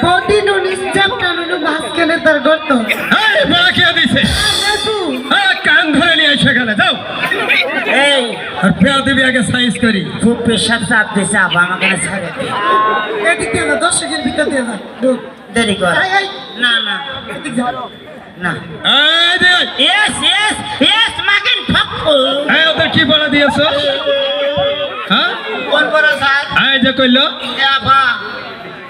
Body নুনি chapter নুনি মাছ কেনে তার গর্ত এই বড় কে দিছে কান ধরে নিয়ে সেখানে যাও এই আর পেয়া দিবি আগে সাইজ করি খুব পেশাব চাপ দিছে আবা আমাকে না ছাড়ে দে। এদিক দিয়ে না 10 সেকেন্ড ভিতর দিয়ে না ঢুক দেরি কর এই, এই, না না এদিক যা না এই দে ইয়েস মাগিন ঠকু এই ওদের কি বলা দিয়েছো হ্যাঁ কোন বড় স্যার এই যে কইলো এ আবা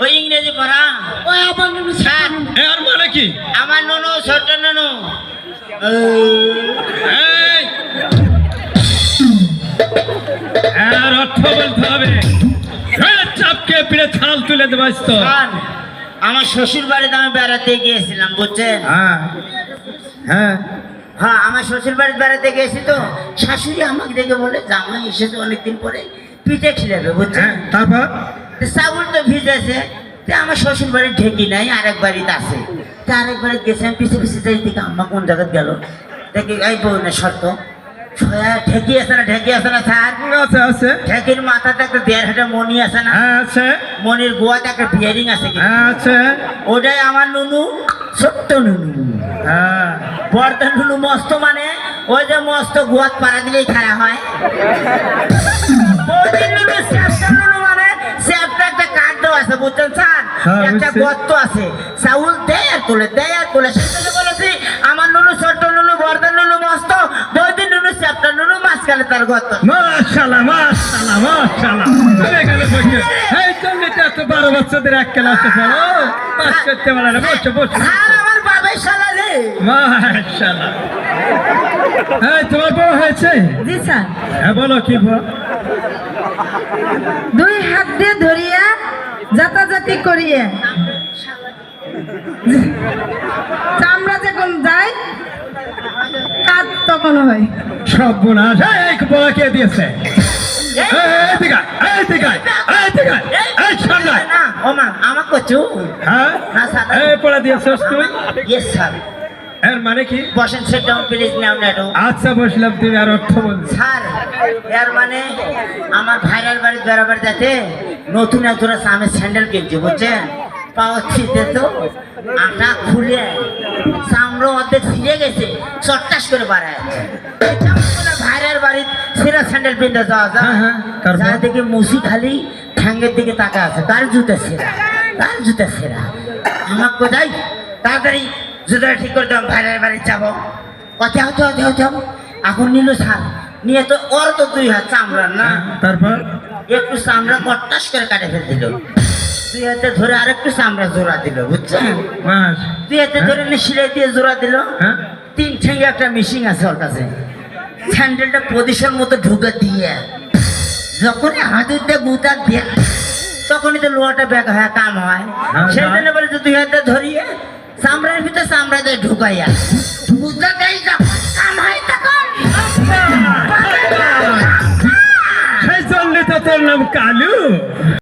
ওই ইংরেজি পড়া ওই আবার নুনি স্যার এর মানে কি আমার ননু ছোট ননু এই এর অর্থ বলতে হবে চাপকে পিড়ে ছাল তুলে দেবাস তো স্যার আমার শ্বশুর বাড়িতে আমি বেড়াতে গিয়েছিলাম বুঝছেন হ্যাঁ হ্যাঁ হ্যাঁ আমার শ্বশুর বাড়িতে বেড়াতে গেছি তো শাশুড়ি আমাকে দেখে বলে জামাই এসেছে অনেকদিন পরে পিঠে খিলাবে বুঝছেন হ্যাঁ তারপর চাউল তো ভিজেছে তো আমার শ্বশুর বাড়ির ঢেকি নাই আরেক বাড়িতে আছে তো আরেক বাড়িতে গেছে আমি পিছিয়ে পিছিয়ে যাই থেকে আম্মা কোন জায়গায় গেল দেখি এই বউ না শর্ত ঢেকি আছে না স্যার আছে আছে ঢেকির মাথাতে একটা 1.5 হাঁটা মণি আছে না হ্যাঁ আছে মনির গোয়াতে একটা বিয়ারিং আছে কি হ্যাঁ আছে ওটাই আমার নুনু ছোট্ট নুনু হ্যাঁ বর্দা নুনু মস্ত মানে ওই যে মস্ত গোয়াত পাড়া দিলেই খাড়া হয় বৌদির নুনু স্যাপটা নুনু মানে স্যাপটা একটা কাঠ আছে বুঝছেন স্যার হ্যাঁ, একটা বুঝছি। গর্ত আছে চাউল দেয় আর তোলে সেটা বলেছি আমার নুনু ছোট্ট নুনু বর্দা নুনু মস্ত বৌদির নুনু স্যাপটা নুনু মাঝখানে তার গর্ত মাশাআল্লাহ মাশাআল্লাহ মাশাআল্লাহ চলে গেল বসে এই চলতে এত 12 বছরদের এক ক্লাসে পড়ো পাস করতে পারে না বসে বসে স্যার আমার বাবার শালা রে মাশাআল্লাহ এই তোমার বউ হয়েছে জি স্যার হ্যাঁ বলো কি বল দুই হাত দিয়ে ধরিয়া যাতাযাতি করিয়ে চামড়া যখন যায় কাজ তখন হয় সব বোনাস এই বড় কে দিয়েছে এই দিগা এই সামনে না ওমা আমাকে কচু হ্যাঁ না স্যার এই পড়া দিয়েছস তুই ইয়েস স্যার এর মানে কি বসেন সেট ডাউন প্লিজ নাও নেটো আচ্ছা বসলাম তুমি আর অর্থ বল স্যার এর মানে আমার ভাইরাল বাড়ি বেড়াবার যাতে নতুন এক জোড়া সামনে স্যান্ডেল কিনছি বুঝছেন পাওয়ার ছিটে তো আটা খুলে সামনে অর্ধেক ছিঁড়ে গেছে চট্টাস করে বাড়ায় ভাইরাল বাড়ির সেরা স্যান্ডেল পিনতে যাওয়া হ্যাঁ, হ্যাঁ, তারপর? যায় দেখে মুসি খালি ঠ্যাঙ্গের দিকে তাকা আছে তার জুতা সেরা আমার কোথায় তাড়াতাড়ি জুতাটা ঠিক করে দিলাম ভাইরাল বাড়ি যাবো যাও এখন নিল স্যার নিয়ে তো ওর তো 2 হাত চামড়ার না তারপর একটু চামড়া কট্টাস করে কাটে ফেল দিল 2 হাতে ধরে আরেকটু চামড়া জোড়া দিল বুঝছেন মাস 2 হাতে ধরে সিলাই দিয়ে জোড়া দিল হ্যাঁ 3 ঠেঙ্গে একটা মিশিং আছে ওর কাছে স্যান্ডেলটা পজিশন মতো ঢুকে দিয়ে যখনই হাতুড়িতে গুতা দিয়ে তখনই তো লোহাটা ব্যাগ হয় কাম হয় সেই জন্য বলে 2 হাতে ধরিয়ে চামড়ার ভিতরে চামড়া দিয়ে ঢুকাইয়া গুতা দেয় যখন কাম হয় তখন সেই জন্য তো তোর নাম কালু